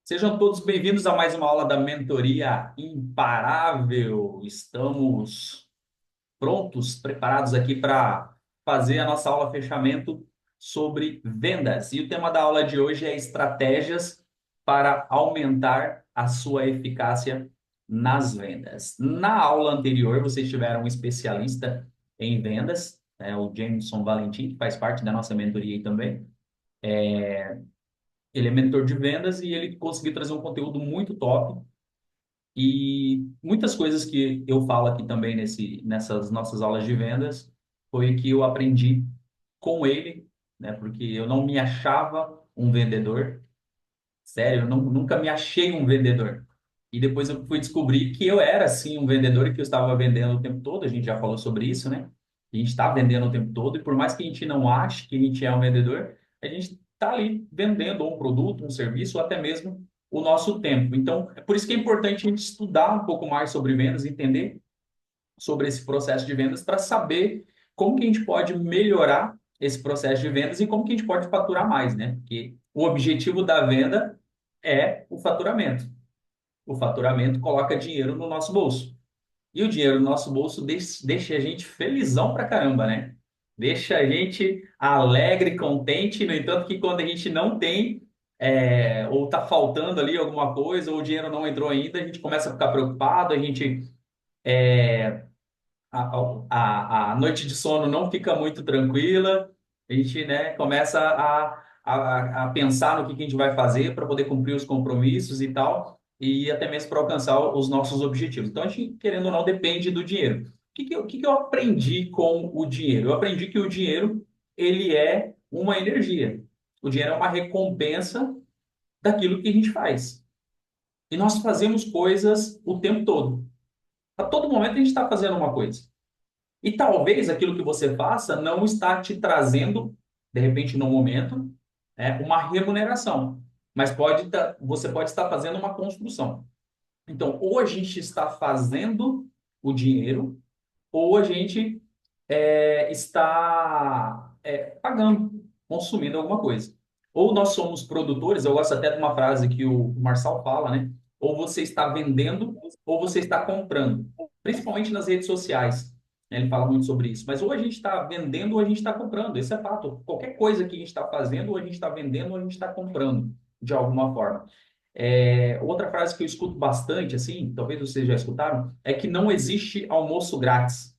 Sejam todos bem-vindos a mais uma aula da Mentoria Imparável. Estamos prontos, preparados aqui para fazer a nossa aula fechamento sobre vendas. E o tema da aula de hoje é estratégias para aumentar a sua eficácia nas vendas. Na aula anterior, vocês tiveram um especialista em vendas, o Jameson Valentim, que faz parte da nossa mentoria aí também. Ele é mentor de vendas e ele conseguiu trazer um conteúdo muito top. E muitas coisas que eu falo aqui também nessas nossas aulas de vendas foi que eu aprendi com ele, né? Porque eu não me achava um vendedor. Sério, eu nunca me achei um vendedor. E depois eu fui descobrir que eu era, sim, um vendedor e que eu estava vendendo o tempo todo. A gente já falou sobre isso, né? A gente está vendendo o tempo todo. E por mais que a gente não ache que a gente é um vendedor, a gente está ali vendendo um produto, um serviço, ou até mesmo o nosso tempo. Então, é por isso que é importante a gente estudar um pouco mais sobre vendas, entender sobre esse processo de vendas para saber como que a gente pode melhorar esse processo de vendas e como que a gente pode faturar mais, né? Porque o objetivo da venda é o faturamento. O faturamento coloca dinheiro no nosso bolso. E o dinheiro no nosso bolso deixa a gente felizão pra caramba, né? Deixa a gente alegre, contente. No entanto, que quando a gente não tem, ou tá faltando ali alguma coisa, ou o dinheiro não entrou ainda, a gente começa a ficar preocupado, a gente a noite de sono não fica muito tranquila, a gente, né, começa a pensar no que a gente vai fazer para poder cumprir os compromissos e tal, e até mesmo para alcançar os nossos objetivos. Então, a gente, querendo ou não, depende do dinheiro. O que que eu aprendi com o dinheiro? Eu aprendi que o dinheiro, ele é uma energia. O dinheiro é uma recompensa daquilo que a gente faz. E nós fazemos coisas o tempo todo. A todo momento a gente está fazendo uma coisa. E talvez aquilo que você faça não está te trazendo, de repente, no momento, uma remuneração. Mas você pode estar fazendo uma construção. Então, ou a gente está fazendo o dinheiro, ou a gente está pagando, consumindo alguma coisa. Ou nós somos produtores, eu gosto até de uma frase que o Marçal fala, né? Ou você está vendendo, ou você está comprando. Principalmente nas redes sociais, né? Ele fala muito sobre isso. Mas ou a gente está vendendo, ou a gente está comprando. Esse é fato. Qualquer coisa que a gente está fazendo, ou a gente está vendendo, ou a gente está comprando, de alguma forma. Outra frase que eu escuto bastante, assim, talvez vocês já escutaram, é que não existe almoço grátis.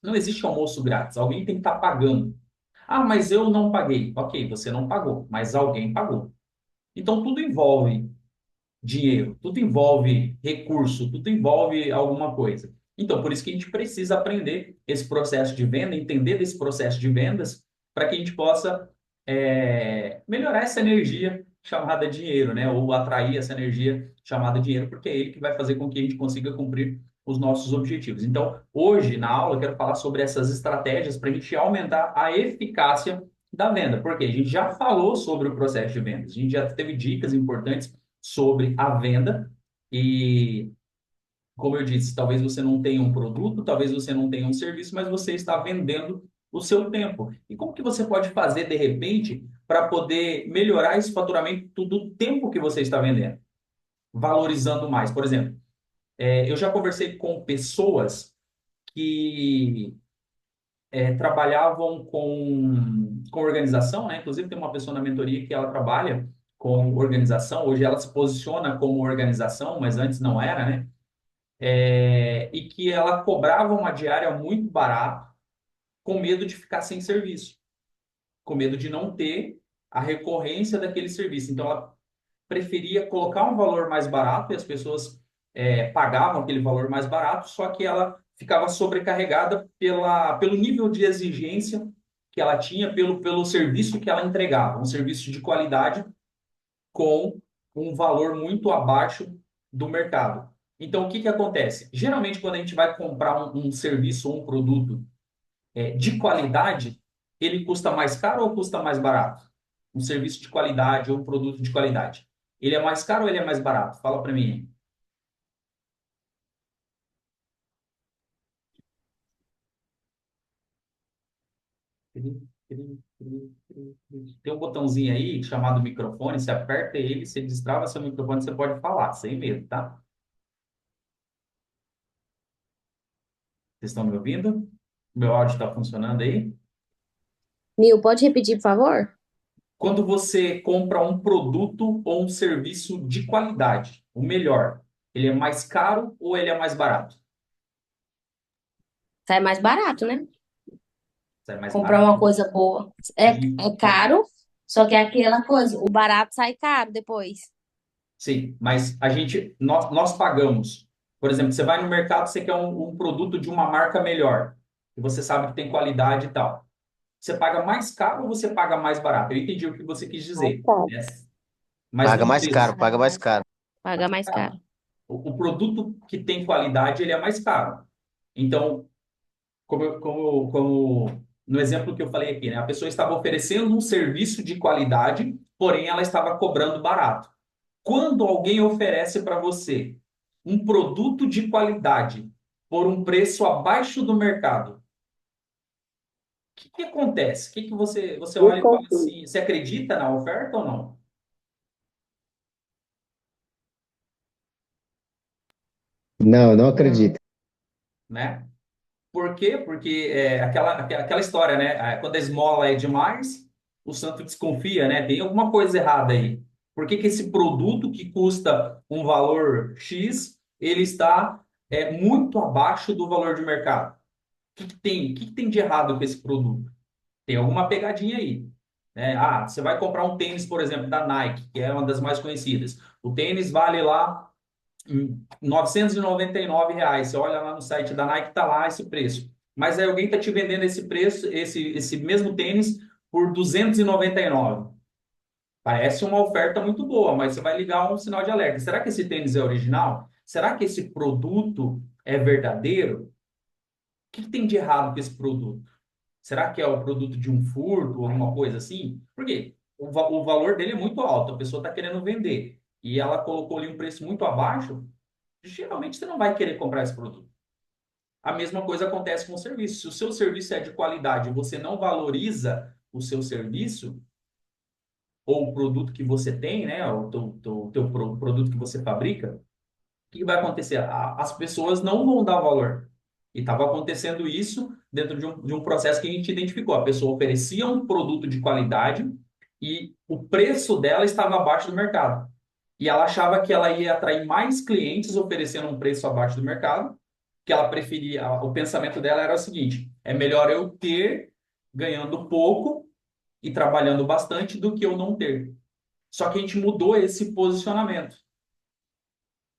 Não existe almoço grátis. Alguém tem que estar pagando. Ah, mas eu não paguei. Ok, você não pagou, mas alguém pagou. Então, tudo envolve dinheiro, tudo envolve recurso, tudo envolve alguma coisa. Então, por isso que a gente precisa aprender esse processo de venda, entender desse processo de vendas, para que a gente possa melhorar essa energia chamada dinheiro, né? Ou atrair essa energia chamada dinheiro, porque é ele que vai fazer com que a gente consiga cumprir os nossos objetivos. Então, hoje, na aula, eu quero falar sobre essas estratégias para a gente aumentar a eficácia da venda, porque a gente já falou sobre o processo de vendas, a gente já teve dicas importantes sobre a venda e, como eu disse, talvez você não tenha um produto, talvez você não tenha um serviço, mas você está vendendo o seu tempo. E como que você pode fazer, de repente, para poder melhorar esse faturamento do tempo que você está vendendo? Valorizando mais. Por exemplo, eu já conversei com pessoas que trabalhavam com organização, né? Inclusive tem uma pessoa na mentoria que ela trabalha com organização. Hoje ela se posiciona como organização, mas antes não era, né? E que ela cobrava uma diária muito barata, com medo de ficar sem serviço, com medo de não ter a recorrência daquele serviço. Então ela preferia colocar um valor mais barato e as pessoas pagavam aquele valor mais barato, só que ela ficava sobrecarregada pelo nível de exigência que ela tinha, pelo serviço que ela entregava, um serviço de qualidade com um valor muito abaixo do mercado. Então, o que que acontece? Geralmente, quando a gente vai comprar um serviço ou um produto de qualidade, ele custa mais caro ou custa mais barato? Um serviço de qualidade ou um produto de qualidade. Ele é mais caro ou ele é mais barato? Fala para mim. Tem um botãozinho aí chamado microfone, você aperta ele, você destrava seu microfone, você pode falar, sem medo, tá? Vocês estão me ouvindo? Meu áudio está funcionando aí? Nil, pode repetir, por favor? Quando você compra um produto ou um serviço de qualidade, o melhor, ele é mais caro ou ele é mais barato? Sai mais barato, né? Sai mais Comprar uma barato? coisa boa. E, É caro, só que é aquela coisa, o barato sai caro depois. sim, mas nós pagamos. Por exemplo, você vai no mercado, você quer um produto de uma marca melhor, e você sabe que tem qualidade e tal. Você paga mais caro ou você paga mais barato? Eu entendi o que você quis Mais dizer, caro. né? Mas Paga no mais caro, preço, paga mais caro. Paga mais caro. o produto que tem qualidade, ele é mais caro. Então, como no exemplo que eu falei aqui, né? A pessoa estava oferecendo um serviço de qualidade, porém ela estava cobrando barato. Quando alguém oferece para você um produto de qualidade por um preço abaixo do mercado, o que acontece? Que você olha e fala Desconfio. assim, você acredita na oferta ou não? Não, não acredito. Né? Por quê? Porque é aquela história, né? Quando a esmola é demais, o santo desconfia, né? Tem alguma coisa errada aí. Por que que esse produto que custa um valor X, ele está muito abaixo do valor de mercado? O que que tem de errado com esse produto? Tem alguma pegadinha aí, né? Ah, você vai comprar um tênis, por exemplo, da Nike, que é uma das mais conhecidas. O tênis vale lá R$ 999. Você olha lá no site da Nike, tá lá esse preço. Mas aí alguém está te vendendo esse preço, esse mesmo tênis, por 299. Parece uma oferta muito boa, mas você vai ligar um sinal de alerta. Será que esse tênis é original? Será que esse produto é verdadeiro? O que tem de errado com esse produto? Será que é o produto de um furto ou alguma coisa assim? Por quê? O valor dele é muito alto, a pessoa está querendo vender e ela colocou ali um preço muito abaixo, geralmente você não vai querer comprar esse produto. A mesma coisa acontece com o serviço. Se o seu serviço é de qualidade e você não valoriza o seu serviço ou o produto que você tem, né, o teu produto que você fabrica, o que vai acontecer? As pessoas não vão dar valor. E estava acontecendo isso dentro de um processo que a gente identificou. A pessoa oferecia um produto de qualidade e o preço dela estava abaixo do mercado. E ela achava que ela ia atrair mais clientes oferecendo um preço abaixo do mercado, que ela preferia. O pensamento dela era o seguinte: é melhor eu ter ganhando pouco e trabalhando bastante do que eu não ter. Só que a gente mudou esse posicionamento.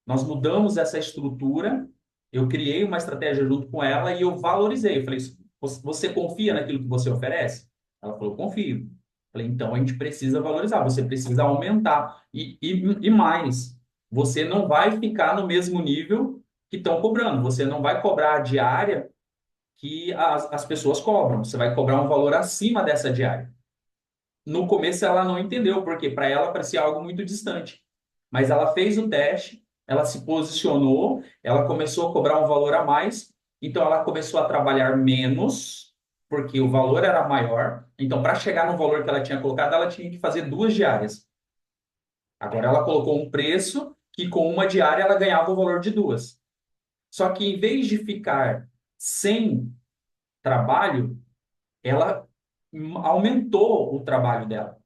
Nós mudamos essa estrutura, eu criei uma estratégia junto com ela e eu valorizei. Eu falei, você confia naquilo que você oferece? Ela falou, confio. Eu falei, então a gente precisa valorizar, você precisa aumentar. E mais, você não vai ficar no mesmo nível que estão cobrando. Você não vai cobrar a diária que as pessoas cobram. Você vai cobrar um valor acima dessa diária. No começo ela não entendeu, porque para ela parecia algo muito distante. Mas ela fez o teste, ela se posicionou, ela começou a cobrar um valor a mais, então ela começou a trabalhar menos, porque o valor era maior. Então, para chegar no valor que ela tinha colocado, ela tinha que fazer duas diárias. Agora ela colocou um preço que com uma diária ela ganhava o valor de duas. Só que em vez de ficar sem trabalho, ela aumentou o trabalho dela.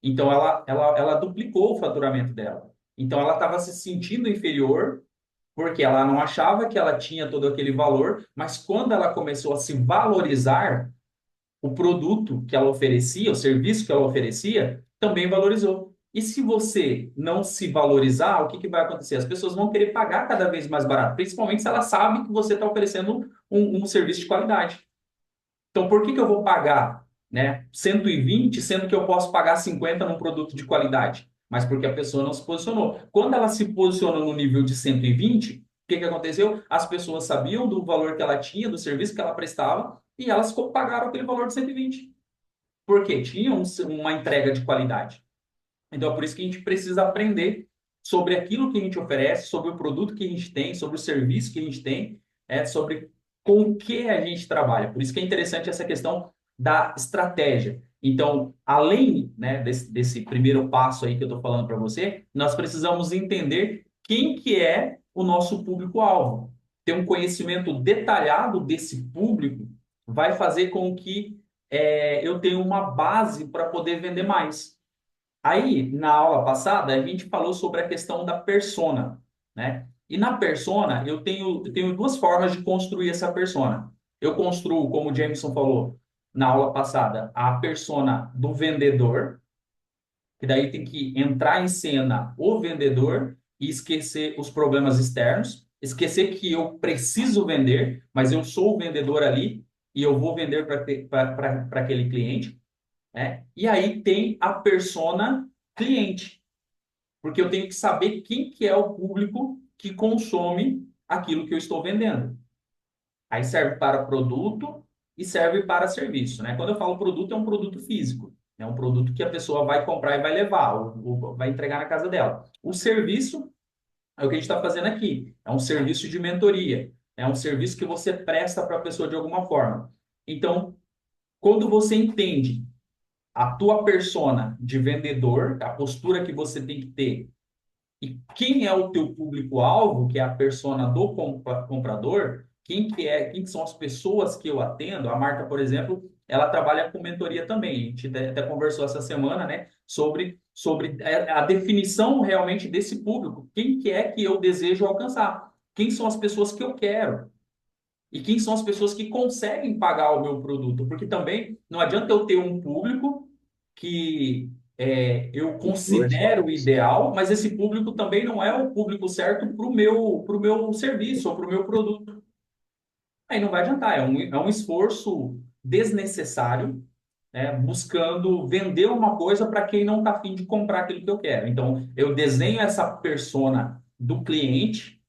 Então, ela duplicou o faturamento dela. Então, ela estava se sentindo inferior, porque ela não achava que ela tinha todo aquele valor, mas quando ela começou a se valorizar, o produto que ela oferecia, o serviço que ela oferecia, também valorizou. E se você não se valorizar, o que que vai acontecer? As pessoas vão querer pagar cada vez mais barato, principalmente se ela sabe que você está oferecendo um serviço de qualidade. Então, por que que eu vou pagar, né, 120, sendo que eu posso pagar 50 num produto de qualidade? Mas porque a pessoa não se posicionou. Quando ela se posicionou no nível de 120, o que que aconteceu? As pessoas sabiam do valor que ela tinha, do serviço que ela prestava, e elas pagaram aquele valor de 120. Porque tinha uma entrega de qualidade. Então, é por isso que a gente precisa aprender sobre aquilo que a gente oferece, sobre o produto que a gente tem, sobre o serviço que a gente tem, sobre com o que a gente trabalha. Por isso que é interessante essa questão da estratégia. Então, além, né, desse primeiro passo aí que eu estou falando para você, nós precisamos entender quem que é o nosso público-alvo. Ter um conhecimento detalhado desse público vai fazer com que eu tenha uma base para poder vender mais. Aí, na aula passada, a gente falou sobre a questão da persona, né? E na persona, eu tenho duas formas de construir essa persona. Eu construo, como o Jameson falou na aula passada, a persona do vendedor, que daí tem que entrar em cena o vendedor e esquecer os problemas externos, esquecer que eu preciso vender, mas eu sou o vendedor ali e eu vou vender para aquele cliente, né? E aí tem a persona cliente, porque eu tenho que saber quem que é o público que consome aquilo que eu estou vendendo. Aí serve para produto e serve para serviço, né? Quando eu falo produto, é um produto físico, é um produto que a pessoa vai comprar e vai levar, ou vai entregar na casa dela. O serviço é o que a gente está fazendo aqui, é um serviço de mentoria, é um serviço que você presta para a pessoa de alguma forma. Então, quando você entende a tua persona de vendedor, a postura que você tem que ter, e quem é o teu público-alvo, que é a persona do comprador, quem que são as pessoas que eu atendo? A Marta, por exemplo, ela trabalha com mentoria também. A gente até conversou essa semana, né, sobre a definição realmente desse público. Quem que é que eu desejo alcançar? Quem são as pessoas que eu quero? E quem são as pessoas que conseguem pagar o meu produto? Porque também não adianta eu ter um público que eu considero ideal, mas esse público também não é o público certo para o meu serviço ou para o meu produto. Aí não vai adiantar, é um esforço desnecessário, né, buscando vender uma coisa para quem não está afim de comprar aquilo que eu quero. Então, eu desenho essa persona do cliente,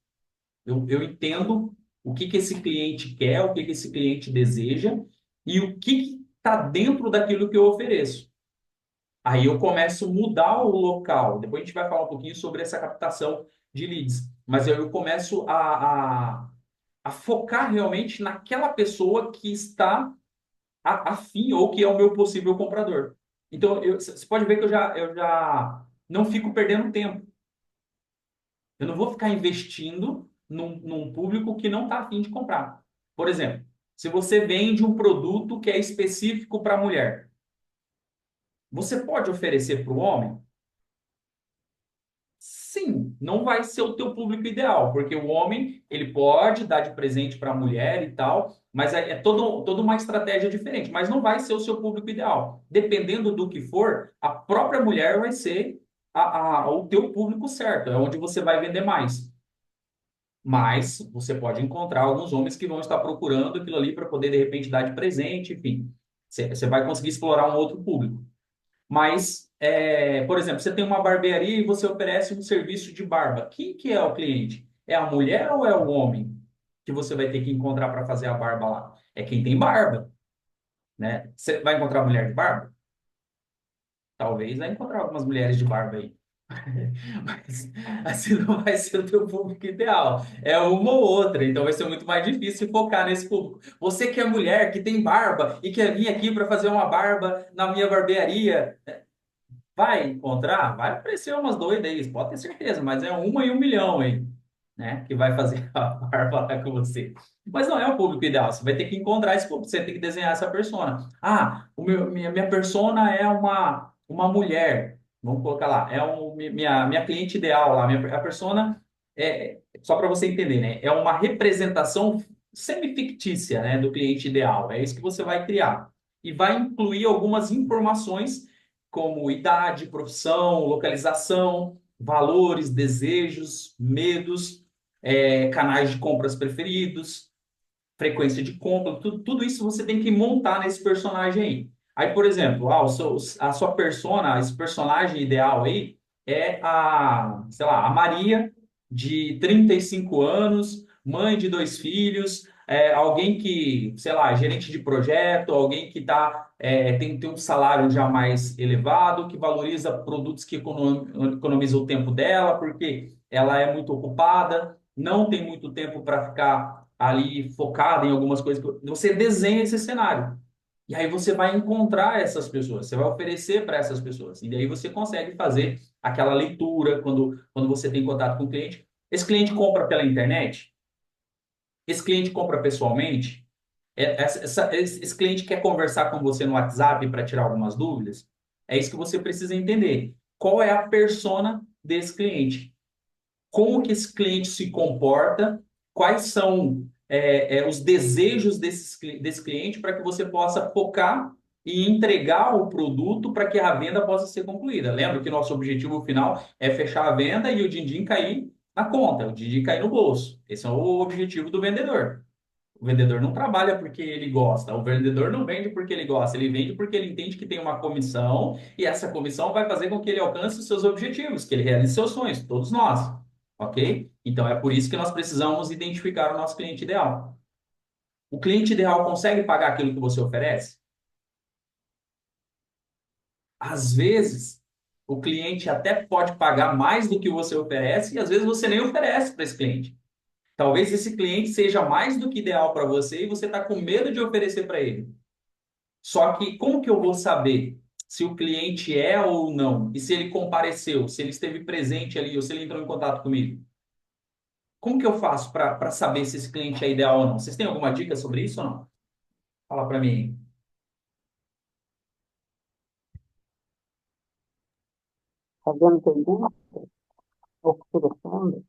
eu entendo o que que esse cliente quer, o que que esse cliente deseja e o que está dentro daquilo que eu ofereço. Aí eu começo a mudar o local. Depois a gente vai falar um pouquinho sobre essa captação de leads. Mas eu começo a focar realmente naquela pessoa que está afim ou que é o meu possível comprador. Então, você pode ver que eu já não fico perdendo tempo. Eu não vou ficar investindo num público que não está afim de comprar. Por exemplo, se você vende um produto que é específico para a mulher, você pode oferecer para o homem? Sim, não vai ser o teu público ideal, porque o homem, ele pode dar de presente para a mulher e tal, mas é toda uma estratégia diferente, mas não vai ser o seu público ideal. Dependendo do que for, a própria mulher vai ser o teu público certo, é onde você vai vender mais. Mas você pode encontrar alguns homens que vão estar procurando aquilo ali para poder, de repente, dar de presente, enfim. Você vai conseguir explorar um outro público. Mas, por exemplo, você tem uma barbearia e você oferece um serviço de barba. Quem que é o cliente? É a mulher ou é o homem que você vai ter que encontrar para fazer a barba lá? É quem tem barba, né? Você vai encontrar mulher de barba? Talvez vai encontrar algumas mulheres de barba aí. Mas assim não vai ser o teu público ideal. É uma ou outra, então vai ser muito mais difícil focar nesse público. Você que é mulher, que tem barba e quer vir aqui para fazer uma barba na minha barbearia, vai encontrar? Vai aparecer umas doidas aí, pode ter certeza, mas é uma em um milhão aí, né? Que vai fazer a barba lá com você. Mas não é o público ideal, você vai ter que encontrar esse público, você tem que desenhar essa persona. Ah, minha persona é uma mulher, vamos colocar lá, minha cliente ideal lá, a persona só para você entender, né? É uma representação semi-fictícia, né, do cliente ideal, é isso que você vai criar. E vai incluir algumas informações como idade, profissão, localização, valores, desejos, medos, canais de compras preferidos, frequência de compra, tudo isso você tem que montar nesse personagem aí. Aí, por exemplo, a sua persona, esse personagem ideal aí é sei lá, a Maria, de 35 anos, mãe de dois filhos, alguém que, sei lá, gerente de projeto, alguém que tem um salário já mais elevado, que valoriza produtos que economizam o tempo dela, porque ela é muito ocupada, não tem muito tempo para ficar ali focado em algumas coisas. Você desenha esse cenário. E aí você vai encontrar essas pessoas, você vai oferecer para essas pessoas. E daí você consegue fazer aquela leitura quando você tem contato com o cliente. Esse cliente compra pela internet? Esse cliente compra pessoalmente? Esse cliente quer conversar com você no WhatsApp para tirar algumas dúvidas? É isso que você precisa entender. Qual é a persona desse cliente? Como que esse cliente se comporta? Quais são os desejos desse cliente para que você possa focar e entregar o produto para que a venda possa ser concluída. Lembra que nosso objetivo final é fechar a venda e o din-din cair na conta, o din-din cair no bolso. Esse é o objetivo do vendedor. O vendedor não trabalha porque ele gosta, o vendedor não vende porque ele gosta, ele vende porque ele entende que tem uma comissão e essa comissão vai fazer com que ele alcance os seus objetivos, que ele realize seus sonhos, todos nós, ok? Então é por isso que nós precisamos identificar o nosso cliente ideal. O cliente ideal consegue pagar aquilo que você oferece? Às vezes, o cliente até pode pagar mais do que você oferece e às vezes você nem oferece para esse cliente. Talvez esse cliente seja mais do que ideal para você e você está com medo de oferecer para ele. Só que como que eu vou saber se o cliente é ou não? E se ele compareceu, se ele esteve presente ali ou se ele entrou em contato comigo? Como que eu faço para saber se esse cliente é ideal ou não? Vocês têm alguma dica sobre isso ou não? Fala para mim. Fazendo pergunta, oferecendo.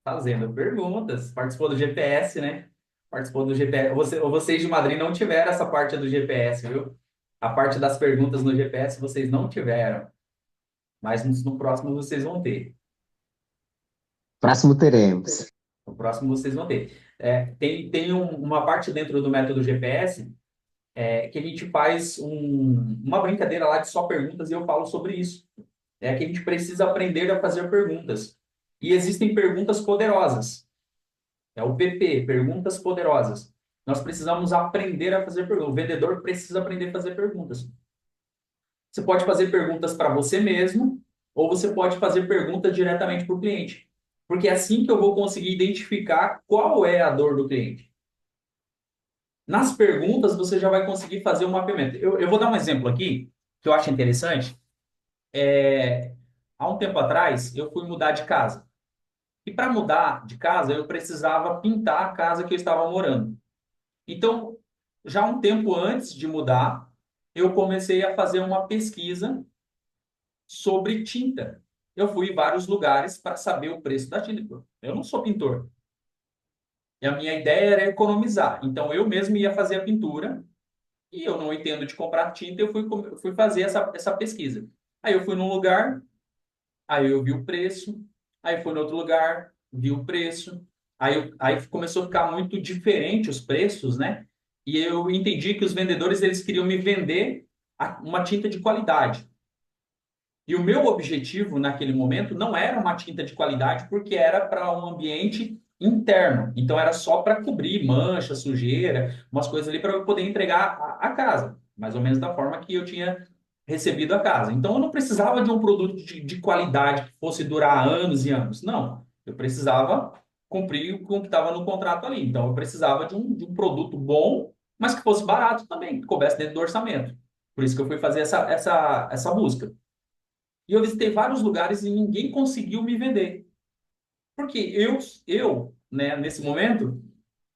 Fazendo perguntas. Participou do GPS, né? Participou do GPS. Vocês de Madrid não tiveram essa parte do GPS, viu? A parte das perguntas no GPS vocês não tiveram. Mas no próximo vocês vão ter. Próximo teremos. No próximo vocês vão ter. Tem uma parte dentro do método GPS que a gente faz uma brincadeira lá de só perguntas e eu falo sobre isso. É que a gente precisa aprender a fazer perguntas. E existem perguntas poderosas. É o PP, perguntas poderosas. Nós precisamos aprender a fazer perguntas. O vendedor precisa aprender a fazer perguntas. Você pode fazer perguntas para você mesmo, ou você pode fazer perguntas diretamente para o cliente. Porque é assim que eu vou conseguir identificar qual é a dor do cliente. Nas perguntas, você já vai conseguir fazer um mapeamento. Eu vou dar um exemplo aqui, que eu acho interessante. Há um tempo atrás, eu fui mudar de casa. E para mudar de casa, eu precisava pintar a casa que eu estava morando. Então, já um tempo antes de mudar, eu comecei a fazer uma pesquisa sobre tinta. Eu fui em vários lugares para saber o preço da tinta. Eu não sou pintor. E a minha ideia era economizar. Então, eu mesmo ia fazer a pintura e eu não entendo de comprar tinta, eu fui fazer essa pesquisa. Aí eu fui num lugar, aí eu vi o preço, aí fui no outro lugar, vi o preço, aí começou a ficar muito diferente os preços, né? E eu entendi que os vendedores eles queriam me vender uma tinta de qualidade. E o meu objetivo naquele momento não era uma tinta de qualidade, porque era para um ambiente interno. Então era só para cobrir mancha, sujeira, umas coisas ali para eu poder entregar a casa, mais ou menos da forma que eu tinha recebido a casa. Então eu não precisava de um produto de qualidade que fosse durar anos e anos. Não, eu precisava cumprir com o que estava no contrato ali. Então eu precisava de um produto bom, mas que fosse barato também, que coubesse dentro do orçamento. Por isso que eu fui fazer essa busca. E eu visitei vários lugares e ninguém conseguiu me vender. Porque né, nesse momento,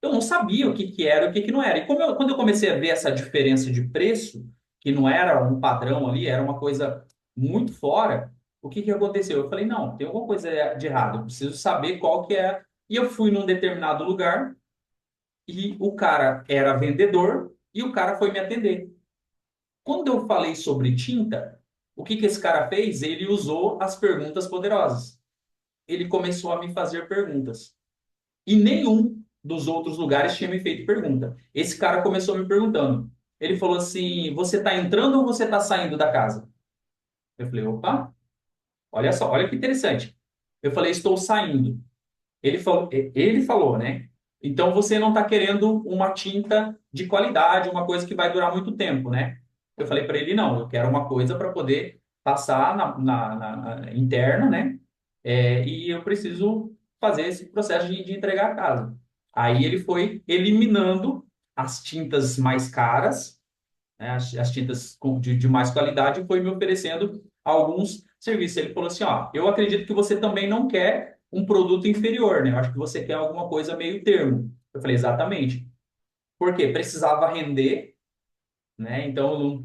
eu não sabia o que que era e o que que não era. E quando eu comecei a ver essa diferença de preço, que não era um padrão ali, era uma coisa muito fora, o que que aconteceu? Eu falei, não, tem alguma coisa de errado, eu preciso saber qual que é. E eu fui num determinado lugar e o cara era vendedor e o cara foi me atender. Quando eu falei sobre tinta, o que que esse cara fez? Ele usou as perguntas poderosas. Ele começou a me fazer perguntas. E nenhum dos outros lugares tinha me feito pergunta. Esse cara começou me perguntando. Ele falou assim: Você está entrando ou você está saindo da casa? Eu falei: Opa, olha só, olha que interessante. Eu falei: Estou saindo. Ele falou, né? Então você não está querendo uma tinta de qualidade, uma coisa que vai durar muito tempo, né? Eu falei para ele, não, eu quero uma coisa para poder passar na interna, né? E eu preciso fazer esse processo de entregar a casa. Aí ele foi eliminando as tintas mais caras né, as tintas de mais qualidade, e foi me oferecendo alguns serviços. Ele falou assim, ó, eu acredito que você também não quer um produto inferior, né? Eu acho que você quer alguma coisa meio termo. Eu falei, exatamente. Por quê? Precisava render, né? Então,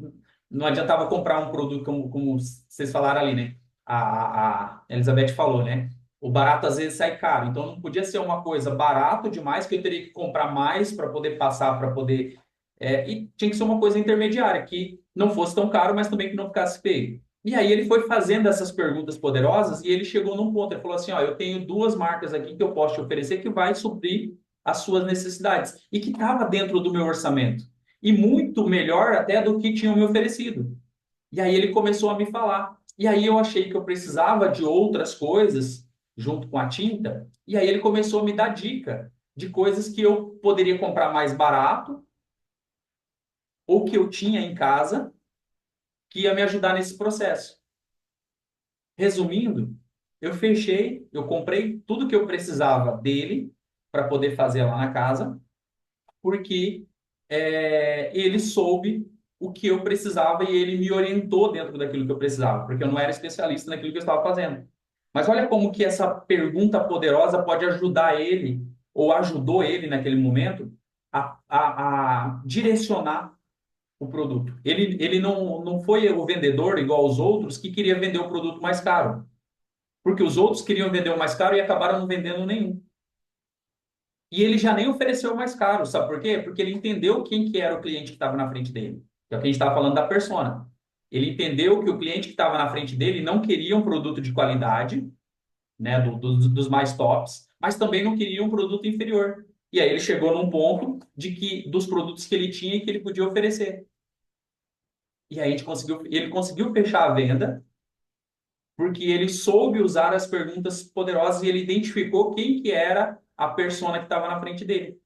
não adiantava comprar um produto como vocês falaram ali, né? A Elizabeth falou, né? O barato às vezes sai caro. Então, não podia ser uma coisa barato demais que eu teria que comprar mais para poder passar, para poder... e tinha que ser uma coisa intermediária, que não fosse tão caro, mas também que não ficasse feio. E aí ele foi fazendo essas perguntas poderosas e ele chegou num ponto. Ele falou assim, ó, eu tenho duas marcas aqui que eu posso te oferecer que vai suprir as suas necessidades e que estava dentro do meu orçamento e muito melhor até do que tinham me oferecido. E aí ele começou a me falar. E aí eu achei que eu precisava de outras coisas junto com a tinta, e aí ele começou a me dar dica de coisas que eu poderia comprar mais barato ou que eu tinha em casa que ia me ajudar nesse processo. Resumindo, eu comprei tudo que eu precisava dele para poder fazer lá na casa, porque ele soube o que eu precisava e ele me orientou dentro daquilo que eu precisava, porque eu não era especialista naquilo que eu estava fazendo. Mas olha como que essa pergunta poderosa pode ajudar ele, ou ajudou ele naquele momento, a direcionar o produto. Ele não foi o vendedor, igual aos outros, que queria vender o produto mais caro, porque os outros queriam vender o mais caro e acabaram não vendendo nenhum. E ele já nem ofereceu mais caro, sabe por quê? Porque ele entendeu quem que era o cliente que estava na frente dele. Que é o que a gente estava falando da persona. Ele entendeu que o cliente que estava na frente dele não queria um produto de qualidade, né, dos mais tops, mas também não queria um produto inferior. E aí ele chegou num ponto de que dos produtos que ele tinha e que ele podia oferecer. E aí ele conseguiu fechar a venda porque ele soube usar as perguntas poderosas e ele identificou quem que era a persona que estava na frente dele,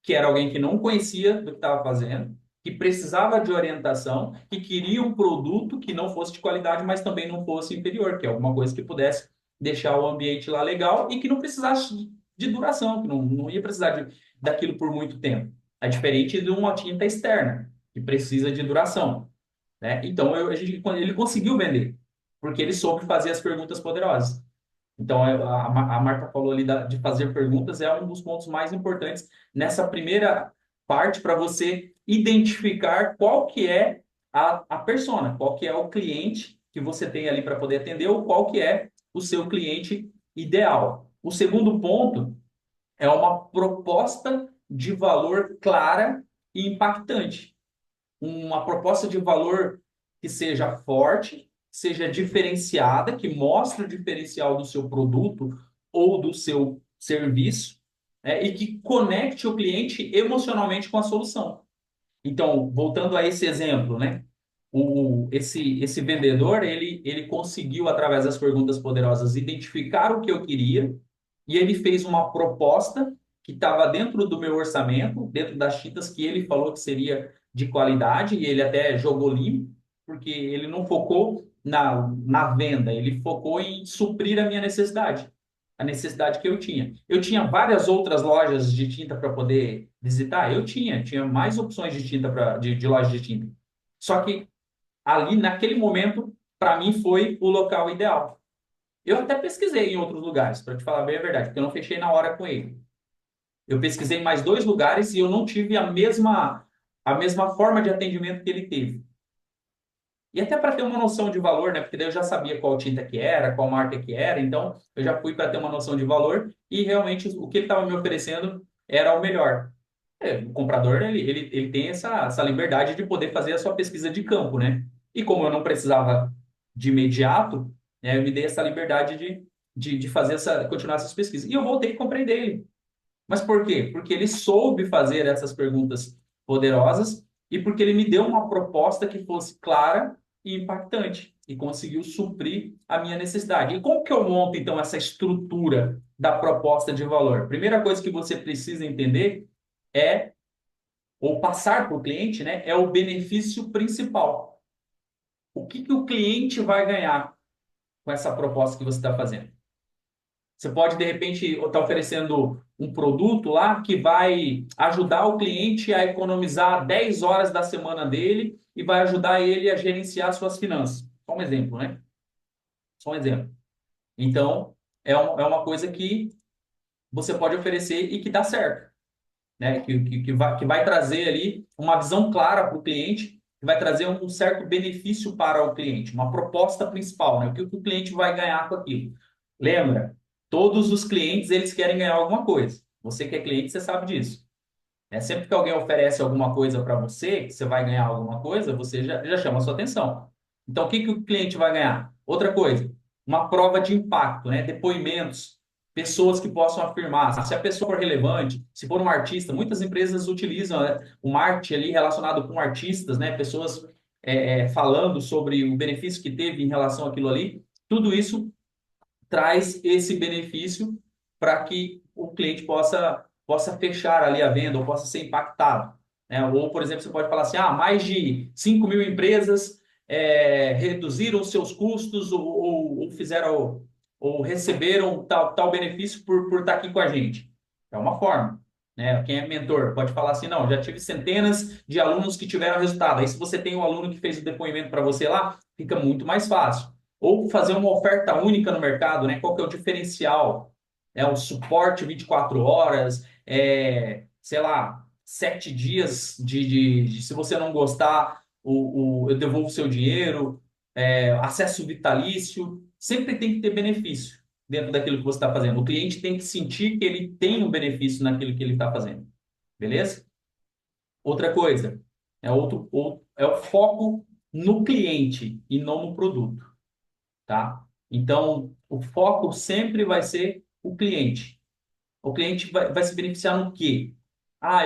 que era alguém que não conhecia do que estava fazendo, que precisava de orientação, que queria um produto que não fosse de qualidade, mas também não fosse inferior, que é alguma coisa que pudesse deixar o ambiente lá legal e que não precisasse de duração, que não ia precisar daquilo por muito tempo. É diferente de uma tinta externa, que precisa de duração, né? Então, ele conseguiu vender, porque ele soube fazer as perguntas poderosas. Então, a Marta falou ali de fazer perguntas, é um dos pontos mais importantes nessa primeira parte para você identificar qual que é a persona, qual que é o cliente que você tem ali para poder atender ou qual que é o seu cliente ideal. O segundo ponto é uma proposta de valor clara e impactante, uma proposta de valor que seja forte, seja diferenciada, que mostre o diferencial do seu produto ou do seu serviço, e que conecte o cliente emocionalmente com a solução. Então, voltando a esse exemplo, né? Esse vendedor, ele conseguiu, através das perguntas poderosas, identificar o que eu queria e ele fez uma proposta que estava dentro do meu orçamento, dentro das tintas que ele falou que seria de qualidade, e ele até jogou limpo, porque ele não focou na venda, ele focou em suprir a minha necessidade, a necessidade que eu tinha. Eu tinha várias outras lojas de tinta para poder visitar? Eu tinha mais opções de tinta de loja de tinta. Só que ali, naquele momento, para mim foi o local ideal. Eu até pesquisei em outros lugares, para te falar bem a verdade, porque eu não fechei na hora com ele. Eu pesquisei em mais dois lugares e eu não tive a mesma forma de atendimento que ele teve. E até para ter uma noção de valor, né? Porque daí eu já sabia qual tinta que era, qual marca que era, então eu já fui para ter uma noção de valor e realmente o que ele estava me oferecendo era o melhor. O comprador, ele tem essa liberdade de poder fazer a sua pesquisa de campo, né? E como eu não precisava de imediato, né, eu me dei essa liberdade de fazer continuar essas pesquisas. E eu voltei e comprei dele. Mas por quê? Porque ele soube fazer essas perguntas poderosas e porque ele me deu uma proposta que fosse clara e impactante e conseguiu suprir a minha necessidade. E como que eu monto, então, essa estrutura da proposta de valor? Primeira coisa que você precisa entender é, ou passar para o cliente, né, é o benefício principal. O que que o cliente vai ganhar com essa proposta que você está fazendo? Você pode, de repente, estar oferecendo um produto lá que vai ajudar o cliente a economizar 10 horas da semana dele e vai ajudar ele a gerenciar suas finanças. Só um exemplo, né? Só um exemplo. Então, é uma coisa que você pode oferecer e que dá certo, né? Que vai trazer ali uma visão clara para o cliente, que vai trazer um certo benefício para o cliente, uma proposta principal, né? O que o cliente vai ganhar com aquilo. Lembra, todos os clientes eles querem ganhar alguma coisa. Você que é cliente, você sabe disso. É, sempre que alguém oferece alguma coisa para você, que você vai ganhar alguma coisa, você já chama a sua atenção. Então, o que que o cliente vai ganhar? Outra coisa, uma prova de impacto, né? Depoimentos, pessoas que possam afirmar. Se a pessoa for relevante, se for um artista, muitas empresas utilizam, né, o marketing ali relacionado com artistas, né? Pessoas falando sobre o benefício que teve em relação àquilo ali. Tudo isso traz esse benefício para que o cliente possa fechar ali a venda ou possa ser impactado, né? Ou, por exemplo, você pode falar assim, mais de 5.000 empresas reduziram seus custos ou fizeram ou receberam tal benefício por estar aqui com a gente. É uma forma. Né? Quem é mentor pode falar assim, não, já tive centenas de alunos que tiveram resultado. Aí, se você tem um aluno que fez o depoimento para você lá, fica muito mais fácil. Ou fazer uma oferta única no mercado, né? Qual que é o diferencial? É o suporte 24 horas, sei lá, 7 dias se você não gostar, eu devolvo o seu dinheiro, acesso vitalício. Sempre tem que ter benefício dentro daquilo que você está fazendo. O cliente tem que sentir que ele tem um benefício naquilo que ele está fazendo. Beleza? Outra coisa, é o foco no cliente e não no produto, tá? Então, o foco sempre vai ser o cliente. O cliente vai se beneficiar no quê?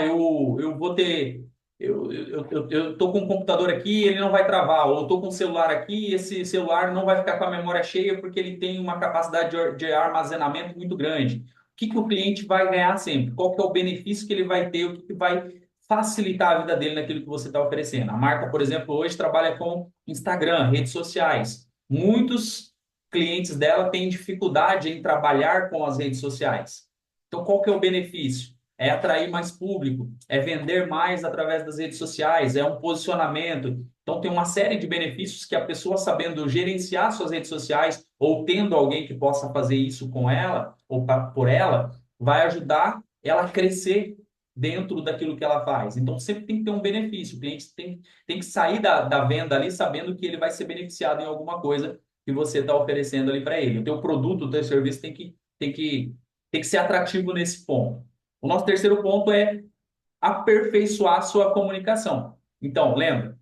Eu vou ter. Eu tô com um computador aqui, ele não vai travar. Ou eu tô com um celular aqui, esse celular não vai ficar com a memória cheia porque ele tem uma capacidade de armazenamento muito grande. O que que o cliente vai ganhar sempre? Qual que é o benefício que ele vai ter? O que que vai facilitar a vida dele naquilo que você está oferecendo? A marca, por exemplo, hoje trabalha com Instagram, redes sociais. Muitos clientes dela têm dificuldade em trabalhar com as redes sociais. Então, qual que é o benefício? É atrair mais público, é vender mais através das redes sociais, é um posicionamento. Então, tem uma série de benefícios que a pessoa, sabendo gerenciar suas redes sociais ou tendo alguém que possa fazer isso com ela ou por ela, vai ajudar ela a crescer dentro daquilo que ela faz. Então, sempre tem que ter um benefício. O cliente tem que sair da venda ali sabendo que ele vai ser beneficiado em alguma coisa que você está oferecendo ali para ele. O teu produto, o teu serviço tem que ser atrativo nesse ponto. O nosso terceiro ponto é aperfeiçoar a sua comunicação. Então, lembra,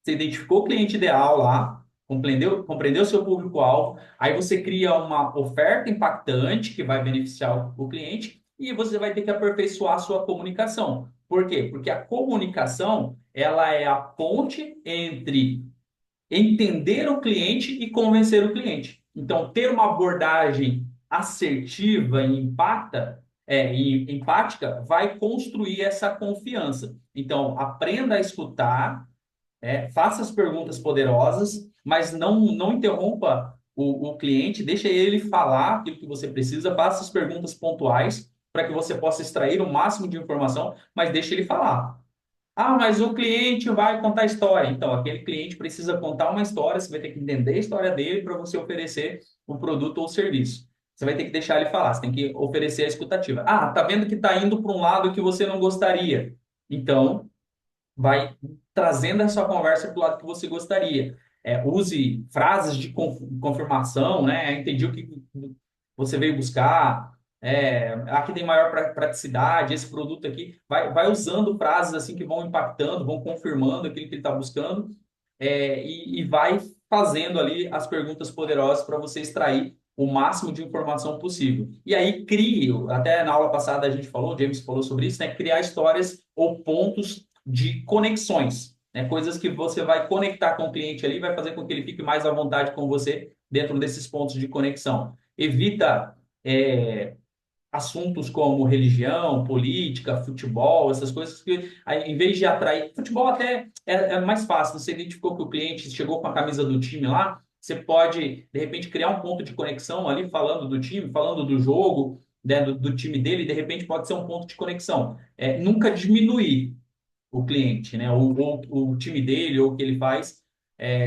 você identificou o cliente ideal lá, compreendeu o seu público-alvo, aí você cria uma oferta impactante que vai beneficiar o cliente e você vai ter que aperfeiçoar a sua comunicação. Por quê? Porque a comunicação, ela é a ponte entre entender o cliente e convencer o cliente. Então, ter uma abordagem assertiva e e empática vai construir essa confiança. Então, aprenda a escutar, faça as perguntas poderosas, mas não interrompa o cliente, deixa ele falar aquilo que você precisa, faça as perguntas pontuais para que você possa extrair o máximo de informação, mas deixe ele falar. Mas o cliente vai contar história. Então, aquele cliente precisa contar uma história, você vai ter que entender a história dele para você oferecer o produto ou serviço. Você vai ter que deixar ele falar, você tem que oferecer a escutativa. Tá vendo que está indo para um lado que você não gostaria. Então, vai trazendo a sua conversa para o lado que você gostaria. Use frases de confirmação, né? Entendi o que você veio buscar. Aqui tem maior praticidade, esse produto aqui. Vai usando frases assim que vão impactando, vão confirmando aquilo que ele está buscando, e vai fazendo ali as perguntas poderosas para você extrair o máximo de informação possível. E aí crie, até na aula passada a gente falou, o James falou sobre isso, né? Criar histórias ou pontos de conexões, né? Coisas que você vai conectar com o cliente ali, vai fazer com que ele fique mais à vontade com você dentro desses pontos de conexão. Evita assuntos como religião, política, futebol, essas coisas que, aí, em vez de atrair... Futebol até é mais fácil. Você identificou que o cliente chegou com a camisa do time lá, Você pode, de repente, criar um ponto de conexão ali, falando do time, falando do jogo, né, do time dele, de repente pode ser um ponto de conexão. Nunca diminuir o cliente, né? Ou o time dele, ou o que ele faz,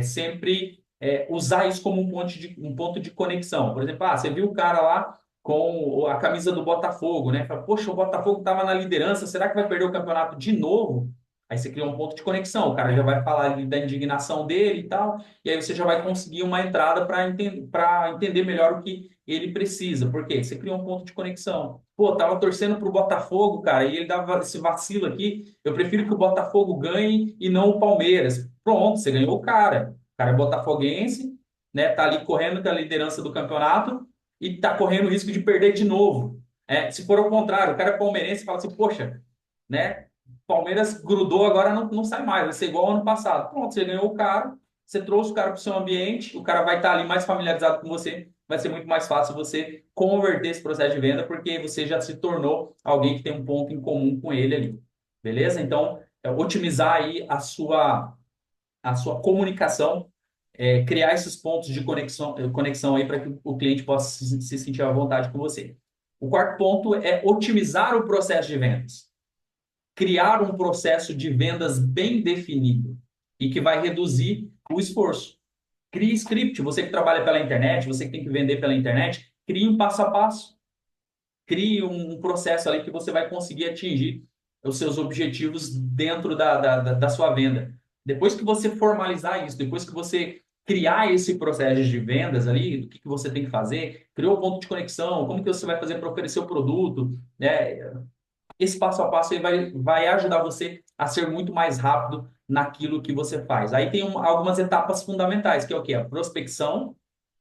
sempre usar isso como um ponto de conexão. Por exemplo, você viu o cara lá com a camisa do Botafogo, né? Fala, poxa, o Botafogo estava na liderança, será que vai perder o campeonato de novo? Aí você cria um ponto de conexão, o cara já vai falar ali da indignação dele e tal, e aí você já vai conseguir uma entrada para entender melhor o que ele precisa. Por quê? Você cria um ponto de conexão. Pô, tava torcendo pro Botafogo, cara, e ele dava esse vacilo aqui. Eu prefiro que o Botafogo ganhe e não o Palmeiras. Pronto, você ganhou o cara. O cara é botafoguense, né? Tá ali correndo com a liderança do campeonato e tá correndo o risco de perder de novo. Se for ao contrário, o cara é palmeirense e fala assim, poxa, né? Palmeiras grudou, agora não sai mais, vai ser igual ao ano passado. Pronto, você ganhou o cara, você trouxe o cara para o seu ambiente, o cara vai estar ali mais familiarizado com você, vai ser muito mais fácil você converter esse processo de venda, porque você já se tornou alguém que tem um ponto em comum com ele ali. Beleza? Então, otimizar aí a sua comunicação, criar esses pontos de conexão aí para que o cliente possa se sentir à vontade com você. O quarto ponto é otimizar o processo de vendas. Criar um processo de vendas bem definido e que vai reduzir o esforço. Crie script. Você que trabalha pela internet, você que tem que vender pela internet, crie um passo a passo. Crie um processo ali que você vai conseguir atingir os seus objetivos dentro da sua venda. Depois que você formalizar isso, depois que você criar esse processo de vendas ali, do que você tem que fazer, criou o ponto de conexão, como que você vai fazer para oferecer o produto, né? Esse passo a passo vai ajudar você a ser muito mais rápido naquilo que você faz. Aí tem algumas etapas fundamentais, que é o quê? A prospecção,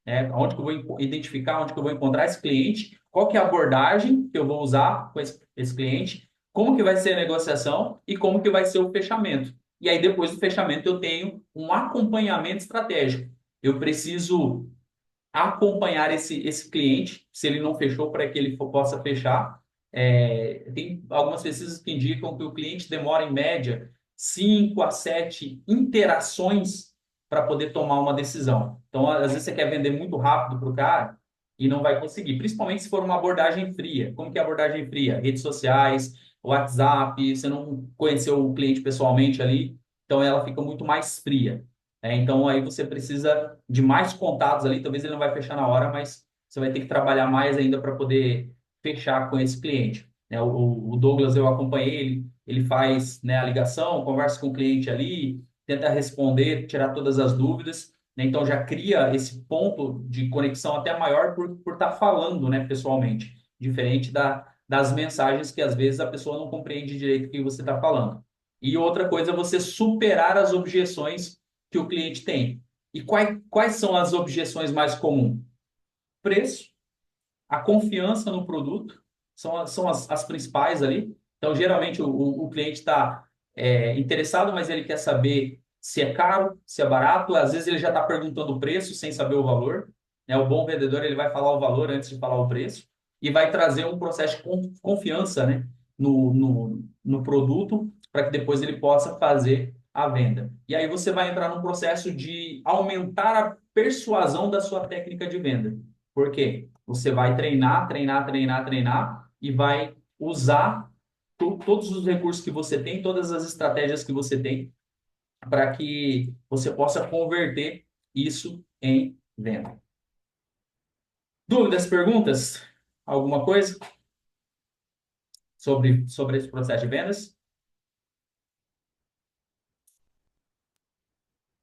né? Onde que eu vou identificar, onde que eu vou encontrar esse cliente, qual que é a abordagem que eu vou usar com esse cliente, como que vai ser a negociação e como que vai ser o fechamento. E aí, depois do fechamento, eu tenho um acompanhamento estratégico. Eu preciso acompanhar esse cliente, se ele não fechou, para que ele possa fechar. Tem algumas pesquisas que indicam que o cliente demora, em média, 5 a 7 interações para poder tomar uma decisão. Então, às vezes, você quer vender muito rápido para o cara e não vai conseguir, principalmente se for uma abordagem fria. Como que é a abordagem fria? Redes sociais, WhatsApp, você não conheceu o cliente pessoalmente ali, então ela fica muito mais fria. Então, aí você precisa de mais contatos ali. Talvez ele não vai fechar na hora, mas você vai ter que trabalhar mais ainda para poder fechar com esse cliente. O Douglas, eu acompanhei ele faz, né, a ligação, conversa com o cliente ali, tenta responder, tirar todas as dúvidas, né? Então, já cria esse ponto de conexão até maior por estar falando, né, pessoalmente, diferente das mensagens que às vezes a pessoa não compreende direito o que você está falando. E outra coisa é você superar as objeções que o cliente tem. E quais são as objeções mais comuns? Preço, a confiança no produto, são as principais ali. Então, geralmente, o cliente está interessado, mas ele quer saber se é caro, se é barato. Às vezes, ele já está perguntando o preço sem saber o valor. O bom vendedor, ele vai falar o valor antes de falar o preço e vai trazer um processo de confiança, né, no produto, para que depois ele possa fazer a venda. E aí você vai entrar num processo de aumentar a persuasão da sua técnica de venda. Por quê? Você vai treinar, treinar, treinar, treinar e vai usar todos os recursos que você tem, todas as estratégias que você tem para que você possa converter isso em venda. Dúvidas, perguntas? Alguma coisa sobre esse processo de vendas?